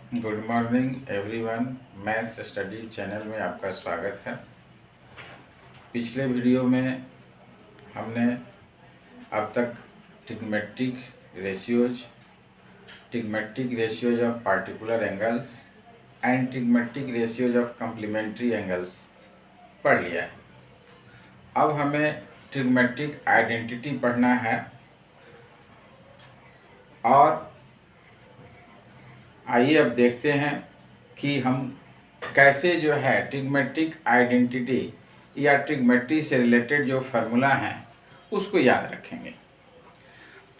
Good morning everyone. Maths study channel में आपका स्वागत है। पिछले वीडियो में हमने अब तक trigonometric ratios of particular angles and trigonometric ratios of complementary angles पढ़ लिया है। अब हमें ट्रिग्मेट्रिक आइडेंटिटी पढ़ना है और आइए अब देखते हैं कि हम कैसे जो है ट्रिग्मेट्रिक आइडेंटिटी या ट्रिग्मेट्री से रिलेटेड जो फार्मूला है उसको याद रखेंगे।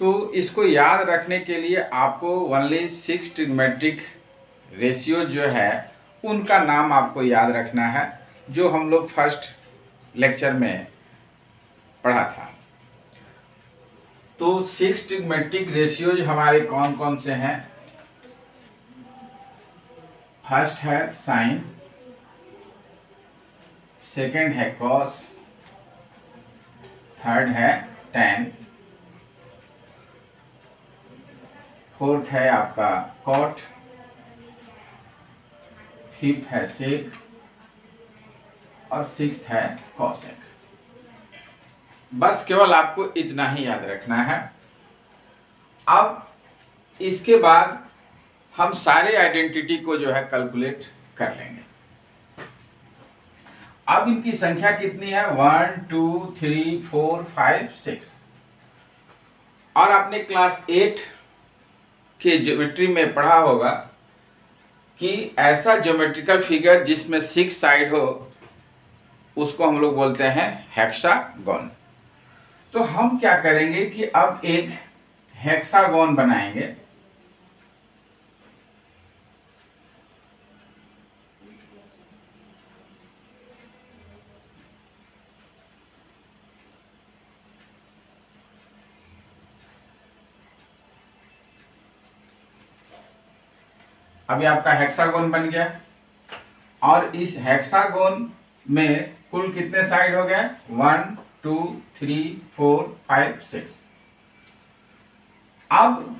तो इसको याद रखने के लिए आपको ओनली 6 ट्रिग्मेट्रिक रेशियो जो है उनका नाम आपको याद रखना है, जो हम लोग फर्स्ट लेक्चर में पढ़ा था। तो 6 ट्रिग्मेट्रिक रेशियोज हमारे कौन कौन से हैं? फर्स्ट है साइन, सेकंड है कॉस, थर्ड है टैन, फोर्थ है आपका कॉट, फिफ्थ है सेक और सिक्स्थ है कॉसेक। बस केवल आपको इतना ही याद रखना है। अब इसके बाद हम सारे आइडेंटिटी को जो है कैलकुलेट कर लेंगे। अब इनकी संख्या कितनी है? 1 2 3 4 5 6। और आपने क्लास 8 के ज्योमेट्री में पढ़ा होगा कि ऐसा ज्योमेट्रिकल फिगर जिसमें 6 साइड हो उसको हम लोग बोलते हैं हेक्सागोन। तो हम क्या करेंगे कि अब एक हेक्सागोन बनाएंगे। अभी आपका हेक्सागोन बन गया और इस हेक्सागोन में कुल कितने साइड हो गए? 1 2 3 4 5 6। अब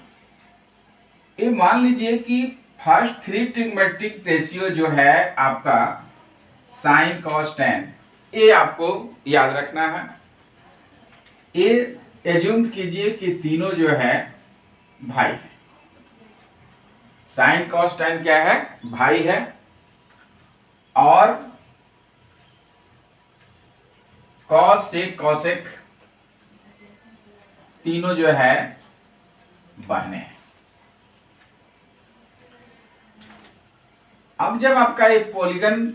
ये मान लीजिए कि फर्स्ट 3 ट्रिग्मेट्रिक रेशियो जो है आपका साइन कॉस टैन, ये आपको याद रखना है। ये एज्यूम कीजिए कि तीनों जो है भाई है। साइन कॉस टैन क्या है? भाई है। और कॉस सेक कॉसेक तीनों जो है बहने हैं। अब जब आपका एक पॉलीगन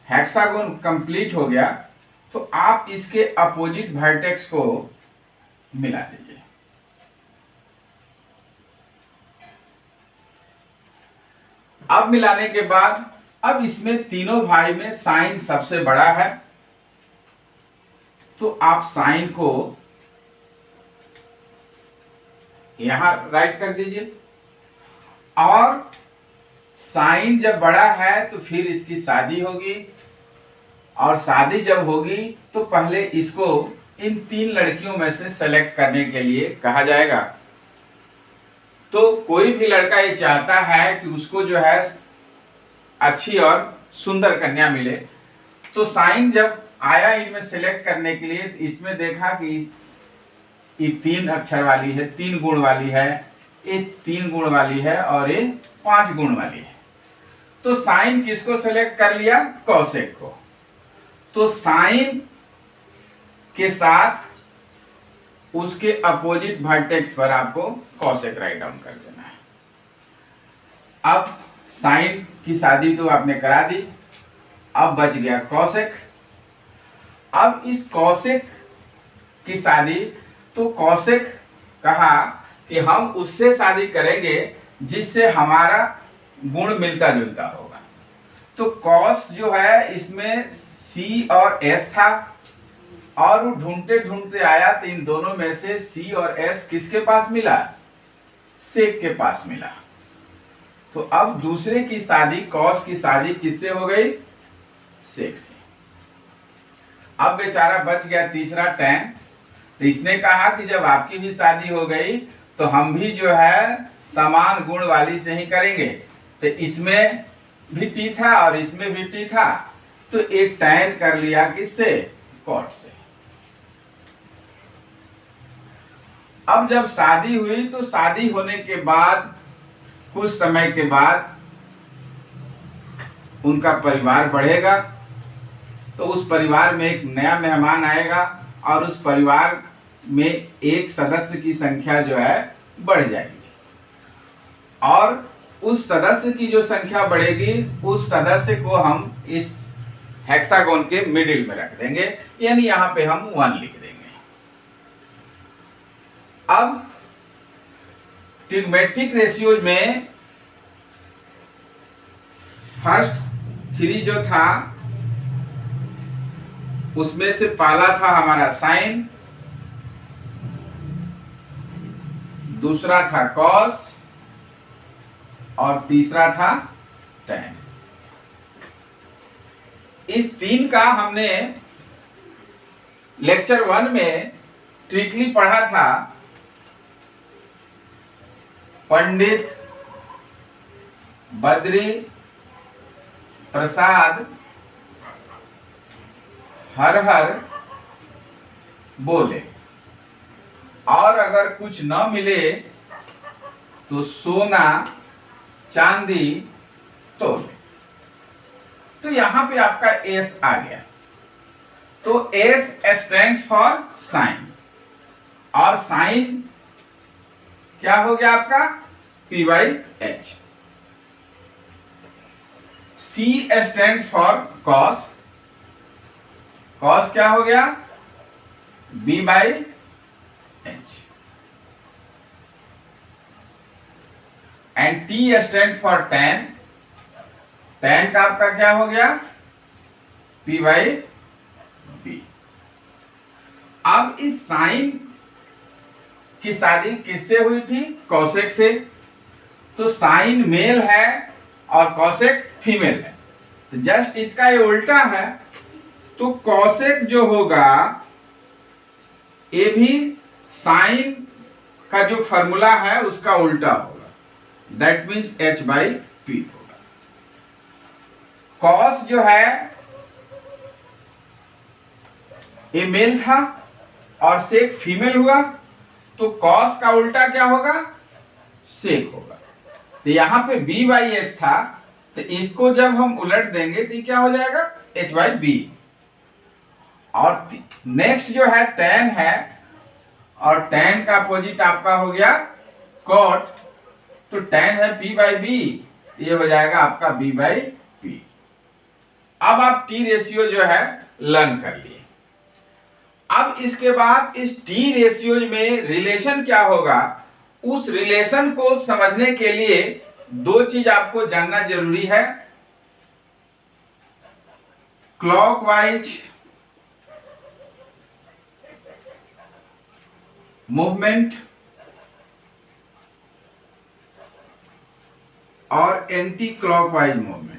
हेक्सागोन कंप्लीट हो गया तो आप इसके अपोजिट वर्टेक्स को मिला दीजिए। अब मिलाने के बाद अब इसमें तीनों भाई में साइन सबसे बड़ा है, तो आप साइन को यहां राइट कर दीजिए। और साइन जब बड़ा है तो फिर इसकी शादी होगी, और शादी जब होगी तो पहले इसको इन 3 लड़कियों में से सेलेक्ट करने के लिए कहा जाएगा। तो कोई भी लड़का ये चाहता है कि उसको जो है अच्छी और सुंदर कन्या मिले। तो साइन जब आया इनमें सेलेक्ट करने के लिए, इसमें देखा कि ये 3 अक्षर वाली है, 3 गुण वाली है, ये 3 गुण वाली है और ये 5 गुण वाली है। तो साइन किसको सेलेक्ट कर लिया? कॉसेक को। तो साइन के साथ उसके अपोजिट वर्टेक्स पर आपको कॉसेक राइट डाउन कर देना है। अब साइन की शादी तो आपने करा दी, अब बच गया कॉसेक। अब इस कॉसेक की शादी, तो कॉसेक कहा कि हम उससे शादी करेंगे जिससे हमारा गुण मिलता जुलता होगा। तो कॉस जो है इसमें सी और एस था, और वो ढूंढते ढूंढते आया तो इन दोनों में से सी और एस किसके पास मिला? सेक के पास मिला। तो अब दूसरे की शादी, कॉस की शादी किससे हो गई? सेक से। अब बेचारा बच गया तीसरा टैन। तो इसने कहा कि जब आपकी भी शादी हो गई तो हम भी जो है समान गुण वाली से ही करेंगे। तो इसमें भी टी था और इसमें भी टी था, तो एक tan कर लिया किससे, cot से। अब जब शादी हुई तो शादी होने के बाद कुछ समय के बाद उनका परिवार बढ़ेगा, तो उस परिवार में एक नया मेहमान आएगा और उस परिवार में एक सदस्य की संख्या जो है बढ़ जाएगी, और उस सदस्य की जो संख्या बढ़ेगी उस सदस्य को हम इस हेक्सागोन के मिडिल में रख देंगे, यानी यहां पे हम 1 लिख देंगे। अब ट्रिग्मेट्रिक रेशियो में फर्स्ट 3 जो था उसमें से पहला था हमारा साइन, दूसरा था कॉस और तीसरा था टैन। इस 3 का हमने लेक्चर 1 में ट्रिकली पढ़ा था। पंडित बद्री प्रसाद हर हर बोले, और अगर कुछ न मिले तो सोना चांदी तोले। तो यहां पे आपका एस आ गया, तो एस स्टैंड्स फॉर साइन, और साइन क्या हो गया आपका P/H। C stands for cos, cos क्या हो गया B/H। And T stands for tan, tan का आपका क्या हो गया P/B। अब इस साइन की शादी किससे हुई थी, कौशिक से, तो साइन मेल है और कौशिक फीमेल है, तो जस्ट इसका ये उल्टा है, तो कौशिक जो होगा ये भी साइन का जो फॉर्मूला है उसका उल्टा होगा, दैट मीन्स H/P होगा। कॉस जो है ये मेल था और सेक फीमेल हुआ, तो कॉस का उल्टा क्या होगा, सेक होगा। तो यहां पे B/S था, तो इसको जब हम उलट देंगे तो क्या हो जाएगा H/B। और नेक्स्ट जो है tan है, और tan का अपोजिट आपका हो गया cot, तो tan है P/B, ये हो जाएगा आपका B/P। अब आप T रेशियो जो है लर्न कर लिए। अब इसके बाद इस T रेशियो में रिलेशन क्या होगा, उस रिलेशन को समझने के लिए 2 चीज आपको जानना जरूरी है। क्लॉकवाइज मूवमेंट और एंटी क्लॉकवाइज मूवमेंट।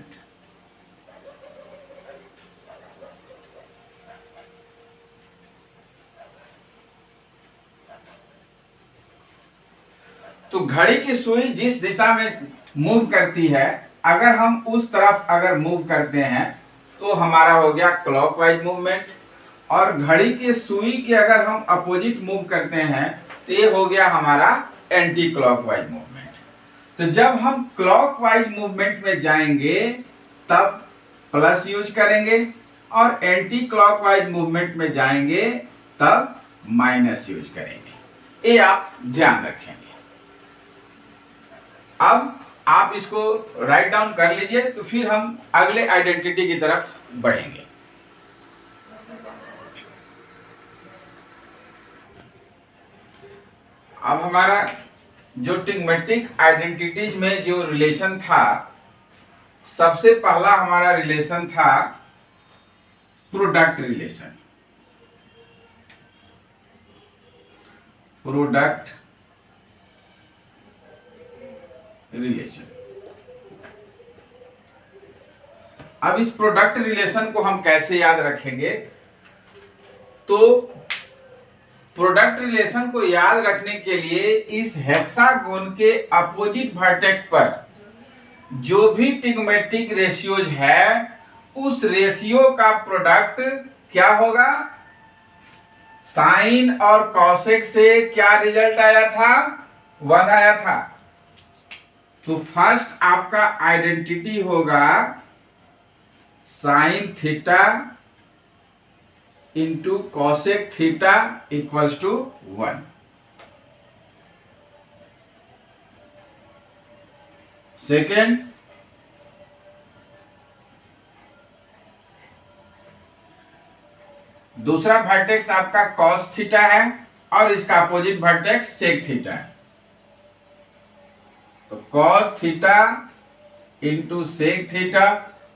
तो घड़ी की सुई जिस दिशा में मूव करती है, अगर हम उस तरफ अगर मूव करते हैं तो हमारा हो गया क्लॉकवाइज मूवमेंट, और घड़ी के सुई के अगर हम अपोजिट मूव करते हैं तो ये हो गया हमारा एंटी क्लॉकवाइज मूवमेंट। तो जब हम क्लॉकवाइज मूवमेंट में जाएंगे तब प्लस यूज करेंगे, और एंटी क्लॉकवाइज मूवमेंट में जाएंगे तब माइनस यूज करेंगे, ये आप ध्यान रखेंगे। अब आप इसको राइट डाउन कर लीजिए, तो फिर हम अगले आइडेंटिटी की तरफ बढ़ेंगे। अब हमारा जो ट्रिग्मेट्रिक आइडेंटिटीज में जो रिलेशन था, सबसे पहला हमारा रिलेशन था प्रोडक्ट रिलेशन। Product relation. अब इस प्रोडक्ट रिलेशन को हम कैसे याद रखेंगे, तो प्रोडक्ट रिलेशन को याद रखने के लिए इस हेक्सागोन के अपोजिट वर्टेक्स पर जो भी ट्रिग्नोमेट्रिक रेशियोज है उस रेशियो का प्रोडक्ट क्या होगा? साइन और कॉसेक से क्या रिजल्ट आया था? 1 आया था। तो फर्स्ट आपका आइडेंटिटी होगा sine theta into cosec theta equals to 1। Second, दूसरा वर्टेक्स आपका कॉस थीटा है और इसका अपोजिट वर्टेक्स सेक थीटा है। तो cos theta into sec theta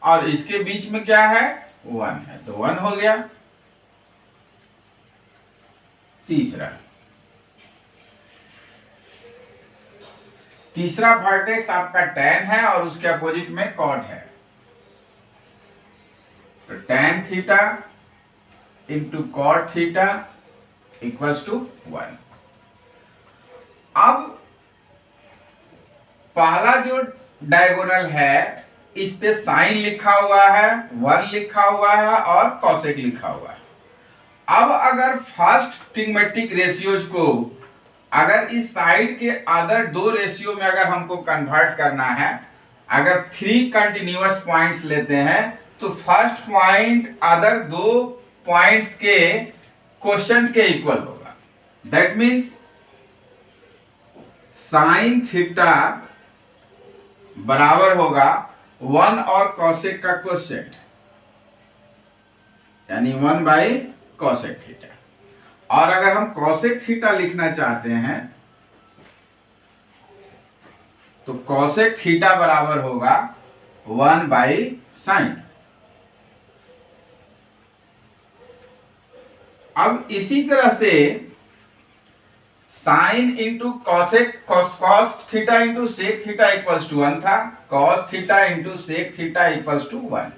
और इसके बीच में क्या है? 1 है, तो 1 हो गया। तीसरा वर्टेक्स आपका tan है और उसके अपोजिट में cot है। तो tan theta into cot theta equals to 1। अब पहला जो डायगोनल है इस पे साइन लिखा हुआ है, 1 लिखा हुआ है और कॉसेक लिखा हुआ है। अब अगर फर्स्ट ट्रिग्नोमेट्रिक रेशियोज को अगर इस साइड के अदर दो रेशियो में अगर हमको कन्वर्ट करना है, अगर 3 कंटिन्यूअस पॉइंट्स लेते हैं तो फर्स्ट पॉइंट अदर दो पॉइंट्स के क्वोशंट के इक्वल होगा। दैट मीन्स साइन थीटा बराबर होगा 1 और कॉसेक का क्वोशंट, यानी 1 बाई कॉसेक थीटा। और अगर हम कॉसेक थीटा लिखना चाहते हैं तो कॉसेक थीटा बराबर होगा 1 बाई साइन। अब इसी तरह से sine into cosec cos theta into sec theta equals to 1 था, cos theta into sec theta equals to 1।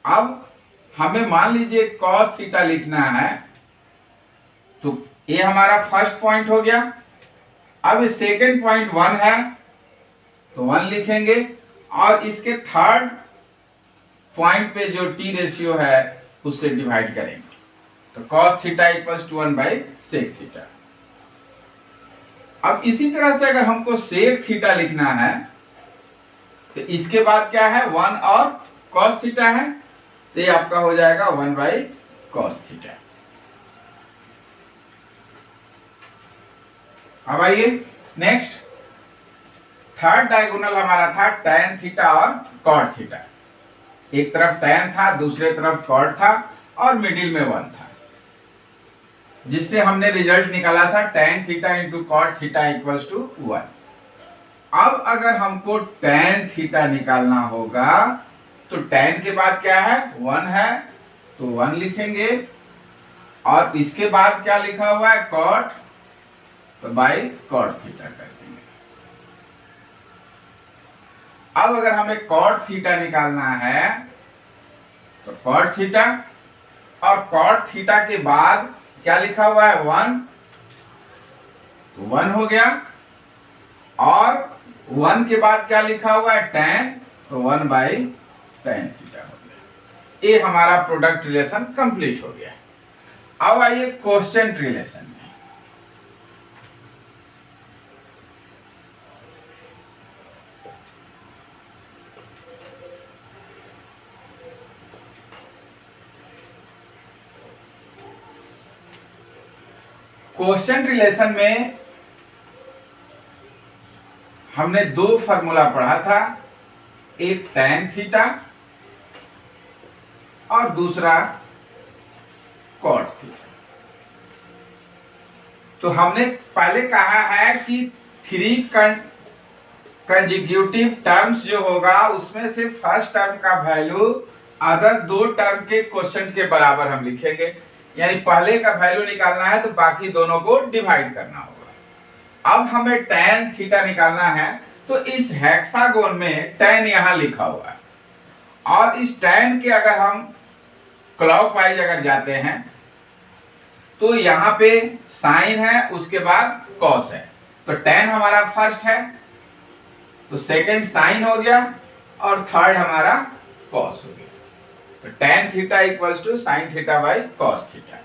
अब हमें मान लीजिए कॉस थीटा लिखना है, तो ये हमारा फर्स्ट पॉइंट हो गया। अब सेकेंड पॉइंट 1 है तो 1 लिखेंगे और इसके थर्ड पॉइंट पे जो टी रेशियो है उससे डिवाइड करेंगे। तो cos theta equals to 1 by sec theta. अब इसी तरह से अगर हमको सेक थीटा लिखना है तो इसके बाद क्या है? 1 और cos थीटा है, तो ये आपका हो जाएगा 1 बाई cos थीटा। अब आइए नेक्स्ट, थर्ड डायगोनल हमारा था tan थीटा और cot थीटा। एक तरफ tan था, दूसरे तरफ cot था और मिडिल में 1 था, जिससे हमने रिजल्ट निकाला था tan theta into cot theta equals to 1। अब अगर हमको tan थीटा निकालना होगा तो tan के बाद क्या है? 1 है, तो 1 लिखेंगे और इसके बाद क्या लिखा हुआ है? cot, तो बाई cot थीटा कर देंगे। अब अगर हमें cot थीटा निकालना है तो cot थीटा और cot थीटा के बाद क्या लिखा हुआ है? 1, तो 1 हो गया और 1 के बाद क्या लिखा हुआ है? tan, तो 1 बाई tan थीटा हो गया। ये हमारा प्रोडक्ट रिलेशन कंप्लीट हो गया। अब आइए क्वोशंट रिलेशन में। क्वोशंट रिलेशन में हमने दो फॉर्मूला पढ़ा था, एक tan थीटा और दूसरा cot थीटा। तो हमने पहले कहा है कि 3 कंजिक्यूटिव टर्म्स जो होगा उसमें से फर्स्ट टर्म का वैल्यू अदर दो टर्म के क्वोशंट के बराबर हम लिखेंगे, यानी पहले का वैल्यू निकालना है तो बाकी दोनों को डिवाइड करना होगा। अब हमें tan थीटा निकालना है तो इस हेक्सागोन में tan यहां लिखा हुआ है और इस tan के अगर हम क्लॉकवाइज अगर जाते हैं तो यहाँ पे साइन है, उसके बाद cos है, तो tan हमारा फर्स्ट है तो सेकंड साइन हो गया और थर्ड हमारा कॉस हो गया। तो tan theta equals to sine theta by cos theta.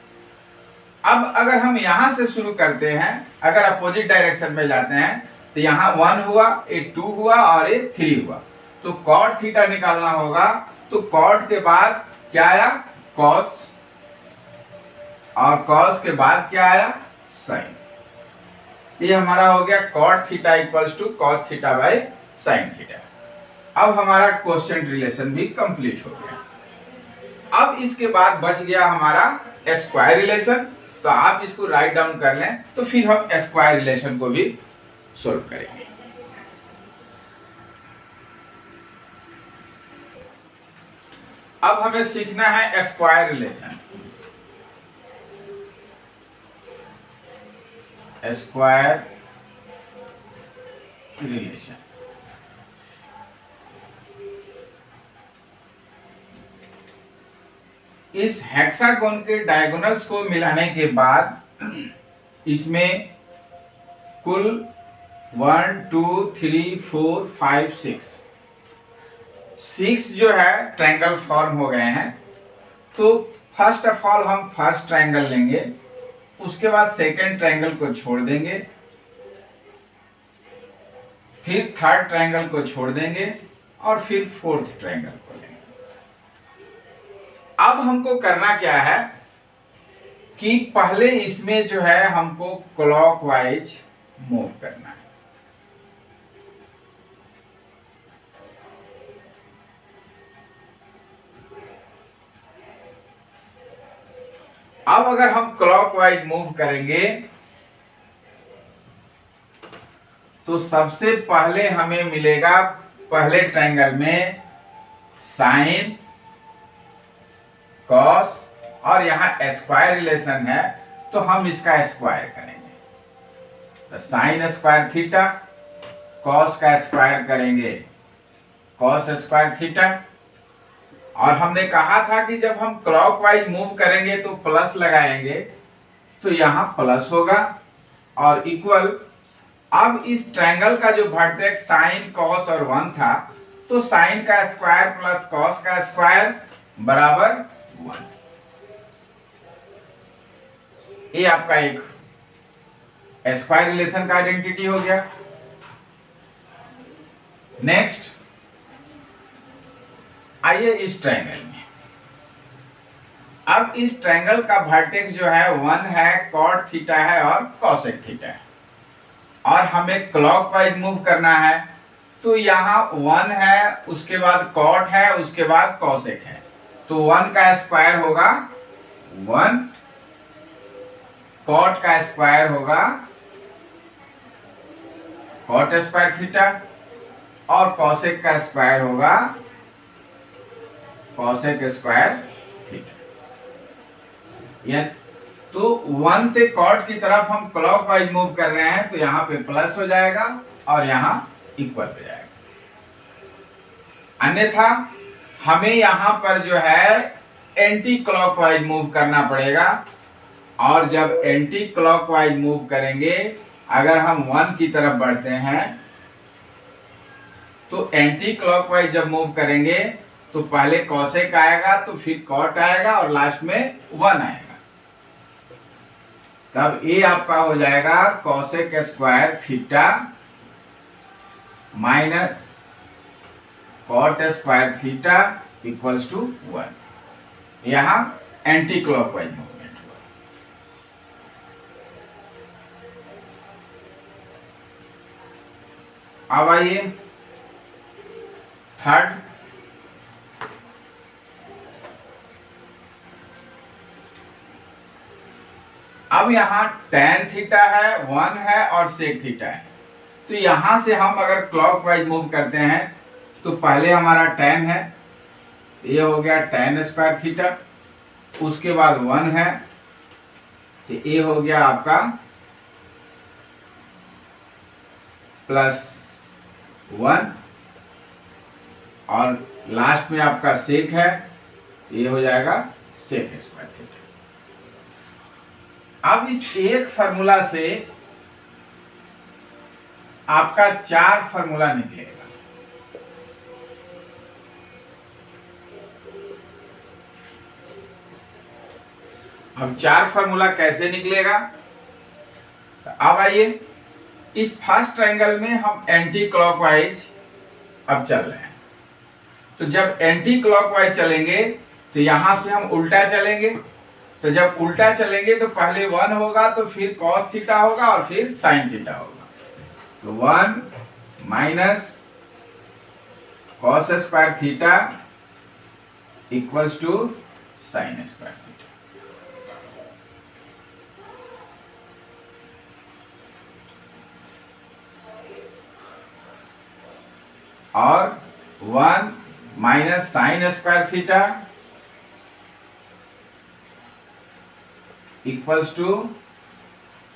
अब अगर हम यहां से शुरू करते हैं, अगर अपोजिट डायरेक्शन में जाते हैं, तो यहाँ 1 हुआ, एक 2 हुआ और एक 3 हुआ। तो cot थीटा निकालना होगा। तो cot के बाद क्या आया? cos, और cos के बाद क्या आया? sin। ये हमारा हो गया cot theta equals to cos theta by sin theta. अब हमारा क्वेश्चन रिलेशन भी कंप्लीट हो गया। अब इसके बाद बच गया हमारा स्क्वायर रिलेशन। तो आप इसको राइट डाउन कर लें, तो फिर हम स्क्वायर रिलेशन को भी सोल्व करेंगे। अब हमें सीखना है स्क्वायर रिलेशन। स्क्वायर रिलेशन इस हेक्सागोन के डायगोनल्स को मिलाने के बाद इसमें कुल 1 2 3 4 5 6 जो है ट्रायंगल फॉर्म हो गए हैं। तो फर्स्ट ऑफ ऑल हम फर्स्ट ट्रायंगल लेंगे, उसके बाद सेकंड ट्रायंगल को छोड़ देंगे, फिर थर्ड ट्रायंगल को छोड़ देंगे और फिर फोर्थ ट्रायंगल को लेंगे। अब हमको करना क्या है कि पहले इसमें जो है हमको क्लॉकवाइज मूव करना है। अब अगर हम क्लॉकवाइज मूव करेंगे तो सबसे पहले हमें मिलेगा पहले ट्रायंगल में साइन, कॉस, और यहाँ स्क्वायर रिलेशन है तो हम इसका स्क्वायर करेंगे। तो साइन स्क्वायर थीटा, कॉस का स्क्वायर करेंगे कॉस स्क्वायर थीटा। और हमने कहा था कि जब हम क्लॉकवाइज मूव करेंगे तो प्लस लगाएंगे, तो यहाँ प्लस होगा और इक्वल। अब इस ट्रायंगल का जो वर्टेक्स साइन, कॉस और 1 था, तो साइन का स्क्वायर प्लस कॉस का स्क्वायर बराबर 1। ये आपका एक स्क्वायर रिलेशन का आइडेंटिटी हो गया। नेक्स्ट आइए इस ट्रायंगल में। अब इस ट्रायंगल का वर्टेक्स जो है 1 है, कॉट थीटा है और कॉसेक थीटा है, और हमें क्लॉकवाइज मूव करना है। तो यहाँ 1 है, उसके बाद कॉट है, उसके बाद कॉसेक है। तो 1 का स्क्वायर होगा 1, कॉट का स्क्वायर होगा कॉट स्क्वायर थीटा, और कॉसेक का स्क्वायर होगा कॉसेक स्क्वायर थीटा। तो 1 से कॉट की तरफ हम क्लॉकवाइज मूव कर रहे हैं, तो यहाँ पे प्लस हो जाएगा और यहाँ इक्वल हो जाएगा। अन्यथा हमें यहाँ पर जो है एंटी क्लॉकवाइज मूव करना पड़ेगा। और जब एंटी क्लॉकवाइज मूव करेंगे, अगर हम 1 की तरफ बढ़ते हैं, तो एंटी क्लॉकवाइज जब मूव करेंगे तो पहले कॉसेक आएगा, तो फिर कॉट आएगा और लास्ट में 1 आएगा। तब ये आपका हो जाएगा cosec square theta minus cot square theta equals to 1। यहां एंटी क्लॉकवाइज मूवमेंट हुआ। अब आइए थर्ड। अब यहाँ tan थीटा है, 1 है और sec थीटा है। तो यहां से हम अगर क्लॉकवाइज मूव करते हैं, तो पहले हमारा tan है, ये हो गया tan स्क्वायर थीटा, उसके बाद 1 है, तो ये हो गया आपका प्लस 1, और लास्ट में आपका sec है, ये हो जाएगा sec स्क्वायर थीटा। अब इस एक फार्मूला से आपका 4 फॉर्मूला निकलेगा। अब 4 फॉर्मूला कैसे निकलेगा? तो अब आइए, इस फर्स्ट ट्रायंगल में हम एंटी क्लॉकवाइज अब चल रहे हैं। तो जब एंटी क्लॉकवाइज चलेंगे तो यहां से हम उल्टा चलेंगे। तो जब उल्टा चलेंगे तो पहले 1 होगा, तो फिर cos थीटा होगा और फिर sin थीटा होगा। तो 1 minus cos square theta equals to sin square theta. और 1 minus sin square theta equals to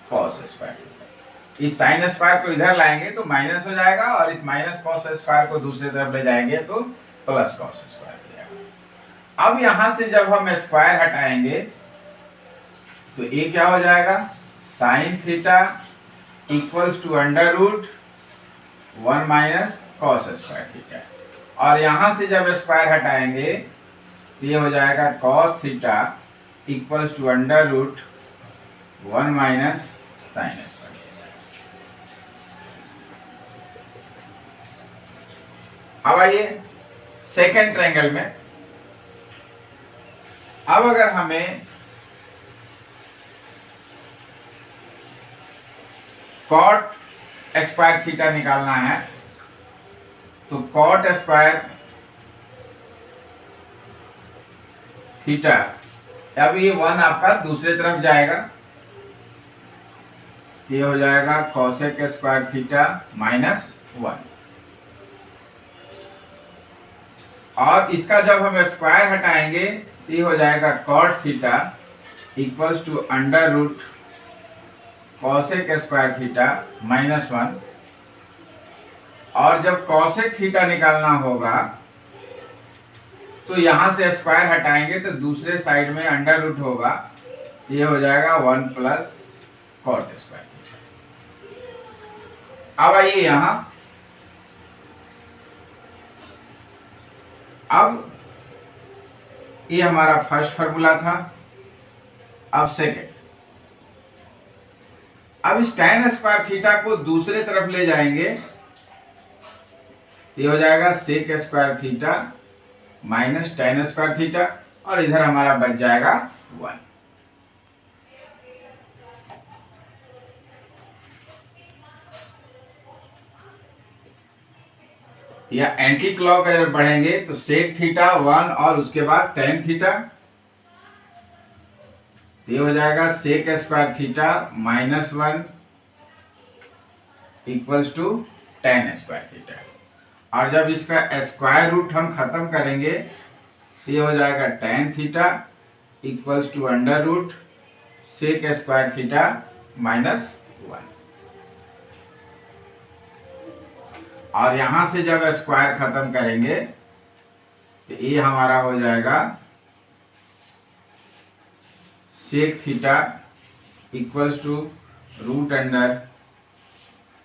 cos square theta. इस sin स्क्वायर को इधर लाएंगे तो माइनस हो जाएगा, और इस माइनस cos स्क्वायर को दूसरी तरफ ले जाएंगे तो प्लस cos स्क्वायर हो जाएगा। अब यहां से जब हम स्क्वायर हटाएंगे तो ये क्या हो जाएगा? sin theta equals to under root 1 minus cos square theta. और यहां से जब स्क्वायर हटाएंगे तो ये हो जाएगा cos theta equals to under root 1 minus sin square. अब आइए सेकेंड ट्रायंगल में। अब अगर हमें cot स्क्वायर थीटा निकालना है तो cot स्क्वायर थीटा, अब ये 1 आपका दूसरे तरफ जाएगा, ये हो जाएगा cosec स्क्वायर थीटा माइनस 1। और इसका जब हम स्क्वायर हटाएंगे तो ये हो जाएगा cot theta equals to under root cosec square theta minus 1। और जब cosec थीटा निकालना होगा तो यहां से स्क्वायर हटाएंगे तो दूसरे साइड में अंडर रूट होगा, ये हो जाएगा 1 प्लस cot स्क्वायर थीटा। अब आइए यहां, अब ये हमारा फर्स्ट फार्मूला था। अब सेकेंड, अब इस tan स्क्वायर थीटा को दूसरे तरफ ले जाएंगे, ये हो जाएगा sec square theta minus tan square theta, और इधर हमारा बच जाएगा 1। या एंटी क्लॉक अगर बढ़ेंगे तो sec थीटा 1 और उसके बाद tan थीटा, ये हो जाएगा sec square theta minus 1 equals to tan square theta. और जब इसका स्क्वायर रूट हम खत्म करेंगे तो ये हो जाएगा tan theta equals to under root sec square theta minus 1। और यहां से जब स्क्वायर खत्म करेंगे तो ये हमारा हो जाएगा sec theta equals to root under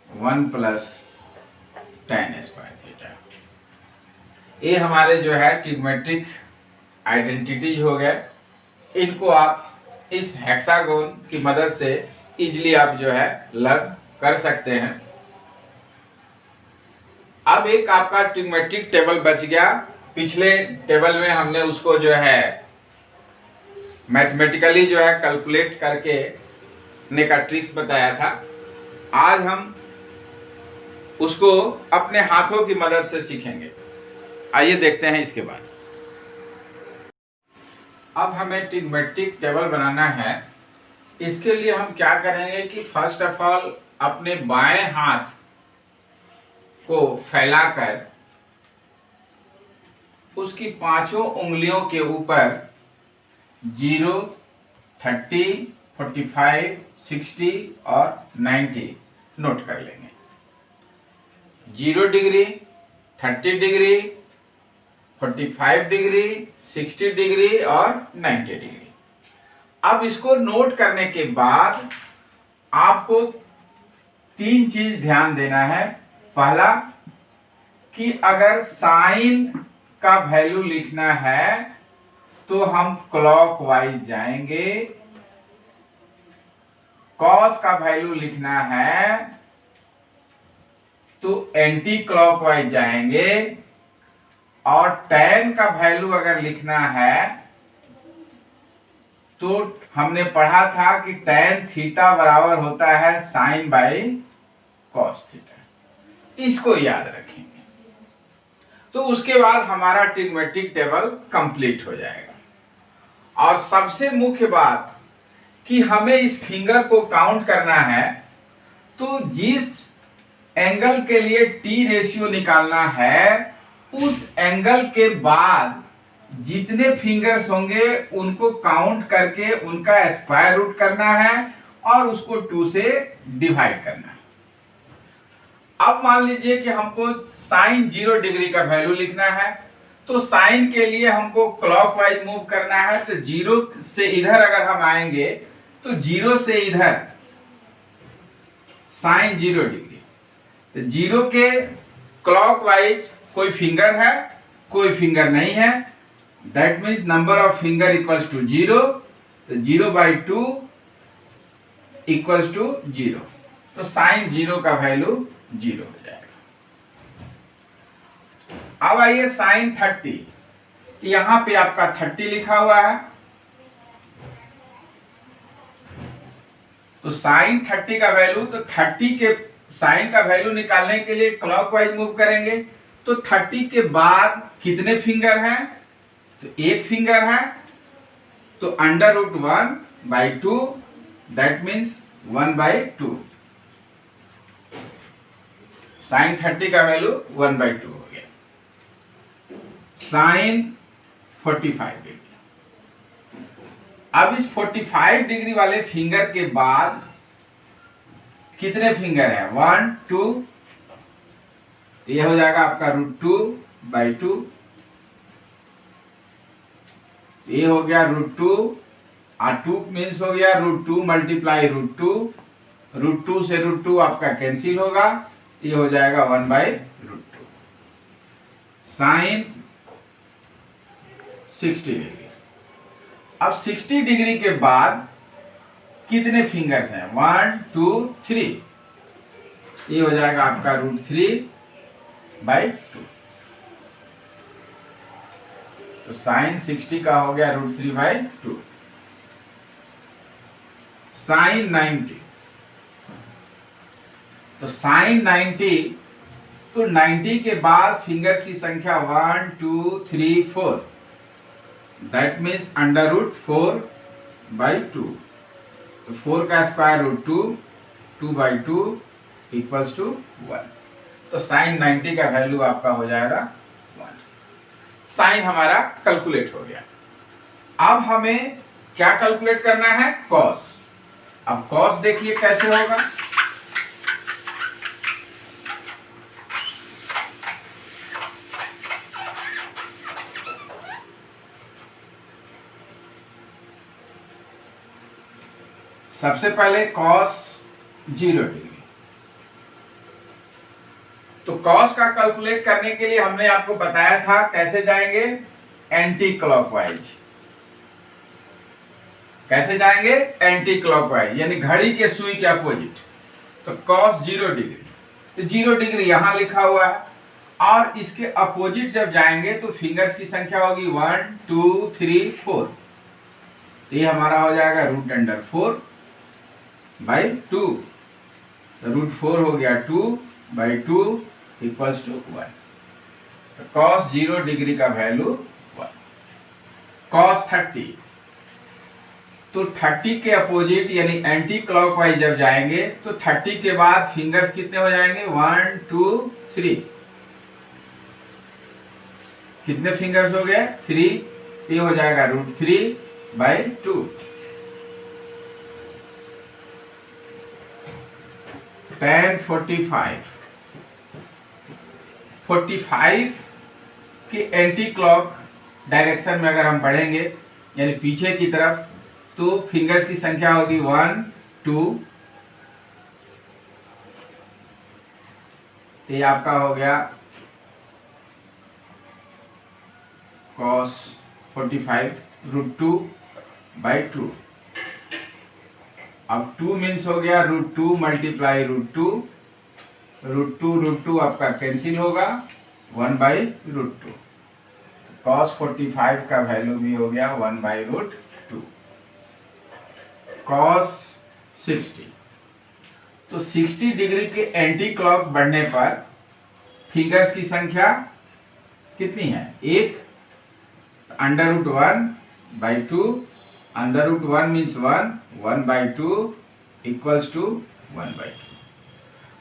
1 plus tan square theta. ये हमारे जो है ट्रिग्मेट्रिक आइडेंटिटीज हो गए। इनको आप इस हेक्सागोन की मदद से इजीली आप जो है लर्न कर सकते हैं। अब एक आपका ट्रिग्मेट्रिक टेबल बच गया। पिछले टेबल में हमने उसको जो है मैथमेटिकली जो है कैलकुलेट करके ने का ट्रिक्स बताया था। आज हम उसको अपने हाथों की मदद से सीखेंगे। आइए देखते हैं इसके बाद। अब हमें ट्रिग्मेट्रिक टेबल बनाना है। इसके लिए हम क्या करेंगे कि फर्स्ट ऑफ ऑल अपने बाएं हाथ को फैलाकर उसकी पांचों उंगलियों के ऊपर 0, 30, 45, 60 और 90 नोट कर लेंगे। 0 डिग्री, 30 डिग्री, 45 डिग्री, 60 डिग्री और 90 डिग्री। अब इसको नोट करने के बाद आपको तीन चीज ध्यान देना है। पहला कि अगर साइन का वैल्यू लिखना है तो हम क्लॉकवाइज जाएंगे, कॉस का वैल्यू लिखना है तो एंटी क्लॉकवाइज जाएंगे, और tan का वैल्यू अगर लिखना है तो हमने पढ़ा था कि tan थीटा बराबर होता है साइन बाई कॉस थीटा। इसको याद रखेंगे तो उसके बाद हमारा ट्रिग्नोमेट्रिक टेबल कंप्लीट हो जाएगा। और सबसे मुख्य बात कि हमें इस फिंगर को काउंट करना है, तो जिस एंगल के लिए टी रेशियो निकालना है उस एंगल के बाद जितने फिंगर्स होंगे उनको काउंट करके उनका स्क्वायर रूट करना है और उसको 2 से डिवाइड करना है। अब मान लीजिए कि हमको साइन 0 डिग्री का वैल्यू लिखना है, तो साइन के लिए हमको क्लॉकवाइज मूव करना है, तो 0 से इधर अगर हम आएंगे तो 0 से इधर साइन 0 डिग्री, तो 0 के क्लॉकवाइज कोई फिंगर है, कोई फिंगर नहीं है, that means number of finger equals to 0, तो 0/2 इक्वल्स टू 0, तो साइन 0 का वैल्यू 0 हो जाएगा। अब आइए साइन 30, यहां पे आपका 30 लिखा हुआ है, तो साइन 30 का वैल्यू, तो 30 के साइन का वैल्यू निकालने के लिए क्लॉकवाइज मूव करेंगे, तो 30 के बाद कितने फिंगर हैं, तो एक फिंगर है, तो √1/2 दैट मीन्स 1/2, साइन 30 का वैल्यू 1/2 हो गया। साइन 45 डिग्री, अब इस 45 डिग्री वाले फिंगर के बाद कितने फिंगर है, 1 2, यह हो जाएगा आपका √2/2, ये हो गया √2 और 2 मीन्स हो गया √2 मल्टीप्लाई √2, √2 से √2 आपका कैंसिल होगा, ये हो जाएगा 1/√2। साइन 60 डिग्री, अब 60 डिग्री के बाद कितने फिंगर्स हैं, 1 2 3, ये हो जाएगा आपका √3/2, तो साइन 60 का हो गया √3/2। साइन 90, तो साइन 90, तो 90 के बाद फिंगर्स की संख्या 1 2 3 4, दैट मीन्स √4/2, तो 4 का स्क्वायर √2, 2/2 इक्वल्स टू 1, तो साइन 90 का वैल्यू आपका हो जाएगा 1। साइन हमारा कैलकुलेट हो गया। अब हमें क्या कैलकुलेट करना है, कॉस। अब कॉस देखिए कैसे होगा, सबसे पहले कॉस 0 डिग्री, तो कॉस का कैलकुलेट करने के लिए हमने आपको बताया था कैसे जाएंगे, एंटी क्लॉकवाइज। कैसे जाएंगे, एंटी क्लॉकवाइज, यानी घड़ी के सुई के अपोजिट। तो कॉस 0 डिग्री, तो 0 डिग्री यहां लिखा हुआ है, और इसके अपोजिट जब जाएंगे तो फिंगर्स की संख्या होगी 1 2 3 4, ये हमारा हो जाएगा √4/2, तो √4 हो गया 2/2 इक्वल्स टू 1, तो कॉस 0 डिग्री का वैल्यू 1। कॉस 30, तो 30 के अपोजिट यानी एंटी क्लॉकवाइज जब जाएंगे तो 30 के बाद फिंगर्स कितने हो जाएंगे, 1 2 3, कितने फिंगर्स हो गए, 3, ये हो जाएगा √3/2। tan 45 के एंटी क्लॉक डायरेक्शन में अगर हम बढ़ेंगे यानी पीछे की तरफ, तो फिंगर्स की संख्या होगी 1 2 ये आपका हो गया cos 45√2/2। अब 2 मीन्स हो गया √2 मल्टीप्लाई √2, √2 आपका कैंसिल होगा 1/√2। cos 45 का वैल्यू भी हो गया 1/√2। cos 60, तो 60 डिग्री के एंटी क्लॉक बढ़ने पर फिंगर्स की संख्या कितनी है? एक, √1/2, √1 मीन्स 1, 1/2 इक्वल्स टू 1/2।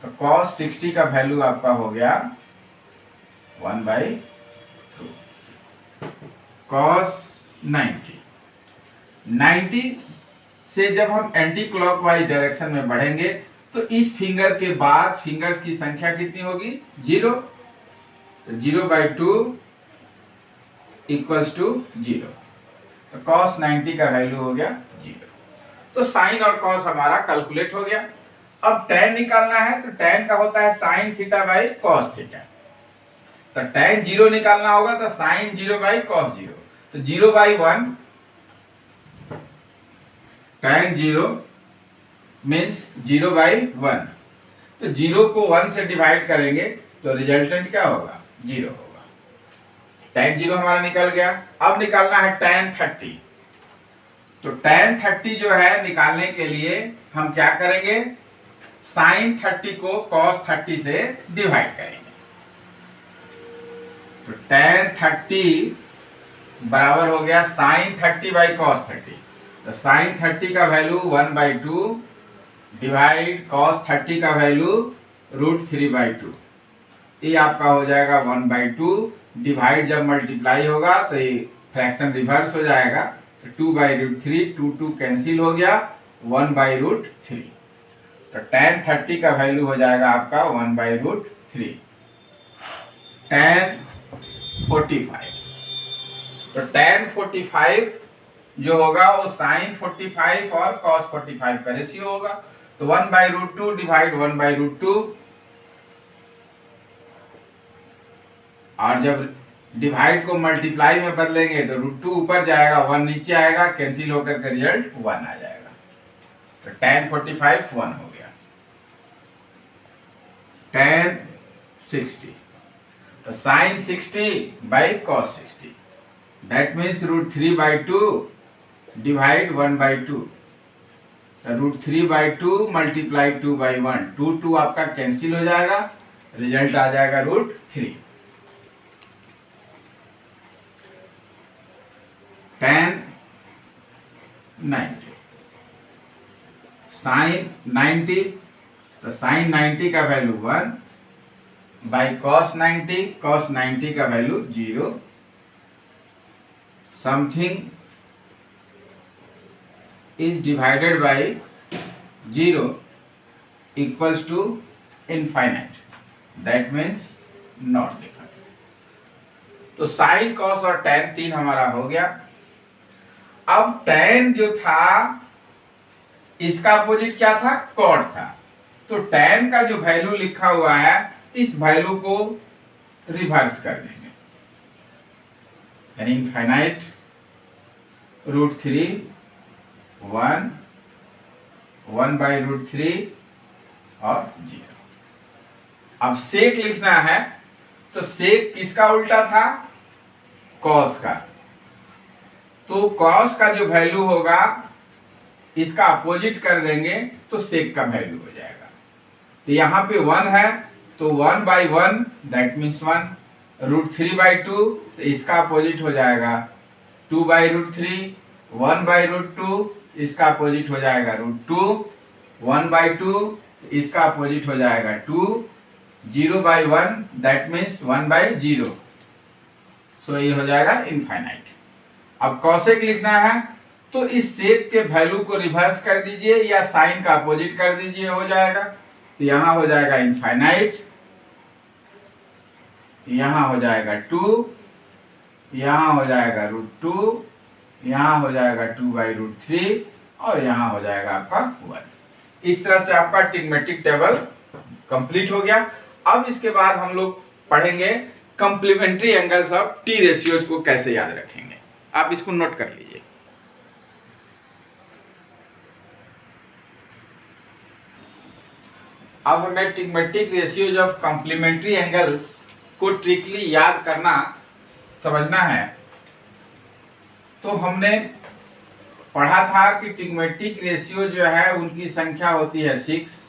तो cos 60 का वैल्यू आपका हो गया 1/2। cos 90 से जब हम एंटी क्लॉकवाइज डायरेक्शन में बढ़ेंगे तो इस फिंगर के बाद फिंगर्स की संख्या कितनी होगी? 0। तो 0/2 इक्वल्स टू 0। तो cos 90 का वैल्यू हो गया 0। तो साइन और cos हमारा कैलकुलेट हो गया। अब tan निकालना है तो tan का होता है sin theta by cos theta. तो tan 0 निकालना होगा तो sin 0 बाई cos 0। तो 0/1 tan 0 मीन्स 0/1। तो 0 को 1 से डिवाइड करेंगे तो रिजल्टेंट क्या होगा? 0 होगा। tan 0 हमारा निकल गया। अब निकालना है tan 30। तो tan 30 जो है निकालने के लिए हम क्या करेंगे? sin 30 को cos 30 से डिवाइड करेंगे। तो tan 30 बराबर हो गया sin 30 बाई cos 30। तो sin 30 का वैल्यू 1/2 डिवाइड cos 30 का वैल्यू √3/2। ये आपका हो जाएगा 1/2। डिवाइड जब मल्टीप्लाई होगा तो ये फ्रैक्शन रिवर्स हो जाएगा। तो 2/√3, 2 कैंसिल हो गया 1/√3। तो tan 30 का वैल्यू हो जाएगा आपका 1/√3। tan 45, तो tan 45 जो होगा वो sin 45 और cos 45 का रेशियो होगा। तो 1/√2 डिवाइड 1/√2, और जब डिवाइड को मल्टीप्लाई में बदलेंगे तो √2 ऊपर जाएगा, 1 नीचे आएगा, कैंसिल होकर के रिजल्ट 1 आ जाएगा। तो tan 45 1 हो गया। tan 60, तो sin 60 by cos 60, that means √3/2 divide 1/2। तो √3/2 मल्टीप्लाई 2/1, 2 आपका कैंसिल हो जाएगा, रिजल्ट आ जाएगा √3। tan 90, sin 90, तो sin 90 का वैल्यू 1 बाई cos 90 का value 0। Something is divided by 0 equals to infinite, that means not definite। तो sin, cos और tan 3 हमारा हो गया। अब tan जो था इसका अपोजिट क्या था? cot था। तो tan का जो वैल्यू लिखा हुआ है इस वैल्यू को रिवर्स कर देंगे, यानी इनफाइनाइट √3 1/√3 और 0। अब सेक लिखना है तो सेक किसका उल्टा था? cos का। तो cos का जो वैल्यू होगा इसका अपोजिट कर देंगे तो सेक का वैल्यू हो जाएगा। तो यहाँ पे 1 है तो 1/1 दैट मीन्स 1, √3/2 तो इसका अपोजिट हो जाएगा 2/√3, 1/√2 इसका अपोजिट हो जाएगा √2, 1/2 इसका अपोजिट हो जाएगा 2, 0/1 दैट मीन्स 1/0। सो ये हो जाएगा इनफाइनाइट। अब कॉसेक लिखना है तो इस सेक के वैल्यू को रिवर्स कर दीजिए या साइन का अपोजिट कर दीजिए, हो जाएगा। तो यहां हो जाएगा इनफाइनाइट, यहां हो जाएगा 2, यहां हो जाएगा √2, यहां हो जाएगा 2/√3 और यहां हो जाएगा आपका 1। इस तरह से आपका ट्रिग्मेटिक टेबल कंप्लीट हो गया। अब इसके बाद हम लोग पढ़ेंगे complementary angles of T ratios को कैसे याद रखेंगे। आप इसको नोट कर लीजिए। अब हमें ट्रिग्मेटिक रेशियोज ऑफ कंप्लीमेंट्री एंगल्स को ट्रिकली याद करना समझना है। तो हमने पढ़ा था कि ट्रिग्मेटिक रेशियो जो है उनकी संख्या होती है 6।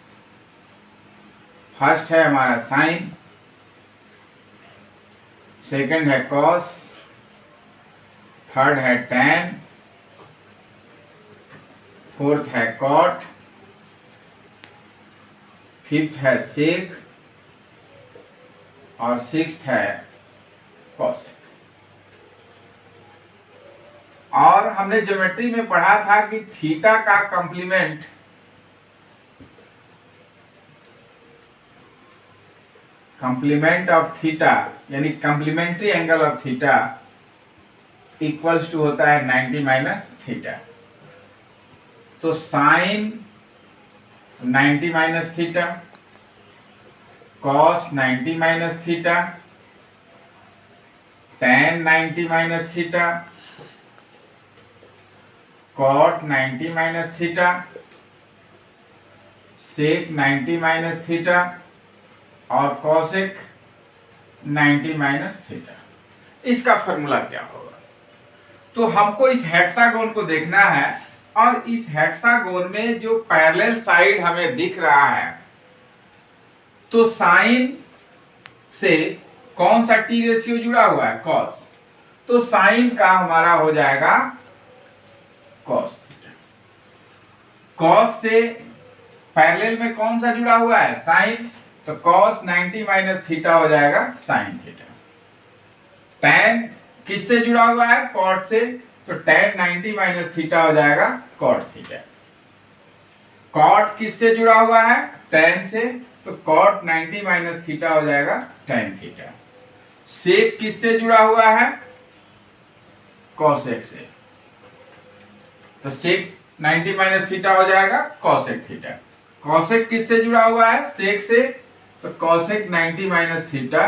फर्स्ट है हमारा साइन, सेकंड है कॉस, थर्ड है टैन, फोर्थ है कॉट, फिफ्थ है सेक और सिक्स्थ है कॉसेक। और हमने ज्योमेट्री में पढ़ा था कि थीटा का कंप्लीमेंट ऑफ थीटा यानी complementary angle of theta equals to होता है 90 माइनस थीटा। तो sine 90 minus theta, cos 90 minus theta, tan 90 minus theta, cot 90 minus theta, sec 90 minus theta और कॉसेक 90 माइनस थीटा। इसका फॉर्मूला क्या होगा? तो हमको इस हेक्सागोन को देखना है और इस हेक्सागोन में जो पैरेलल साइड हमें दिख रहा है, तो साइन से कौन सा टी रेशियो जुड़ा हुआ है? कॉस। तो साइन का हमारा हो जाएगा कॉस थीटा। कॉस से पैरेलल में कौन सा जुड़ा हुआ है? साइन। तो कॉस 90 माइनस थीटा हो जाएगा साइन थीटा। टैन किससे जुड़ा हुआ है? कॉट से। तो टैन 90 माइनस थीटा हो जाएगा कॉट थीटा। कॉट किससे जुड़ा हुआ है? टैन से। तो कॉट 90 माइनस थीटा हो जाएगा टैन थीटा। सेक किससे जुड़ा हुआ है? कॉसेक से। तो सेक 90 माइनस थीटा हो जाएगा कॉसेक थीटा। कॉसेक किससे जुड़ा हुआ है? सेक से। तो कॉसेक 90 माइनस थीटा,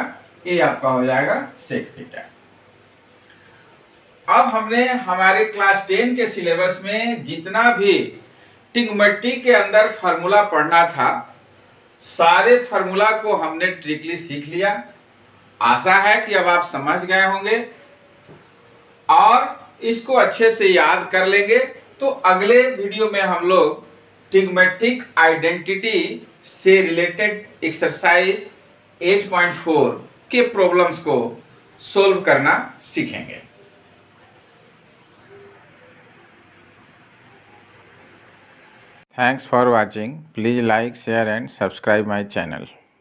ये आपका हो जाएगा सेक थीटा। अब हमने हमारे क्लास 10 के सिलेबस में जितना भी ट्रिग्मेट्री के अंदर फार्मूला पढ़ना था, सारे फार्मूला को हमने ट्रिकली सीख लिया। आशा है कि अब आप समझ गए होंगे और इसको अच्छे से याद कर लेंगे। तो अगले वीडियो में हम लोग ट्रिग्मेट्रिक आइडेंटिटी से रिलेटेड एक्सरसाइज 8.4 के प्रॉब्लम्स को सोल्व करना सीखेंगे। Thanks for watching. Please like, share and subscribe my channel.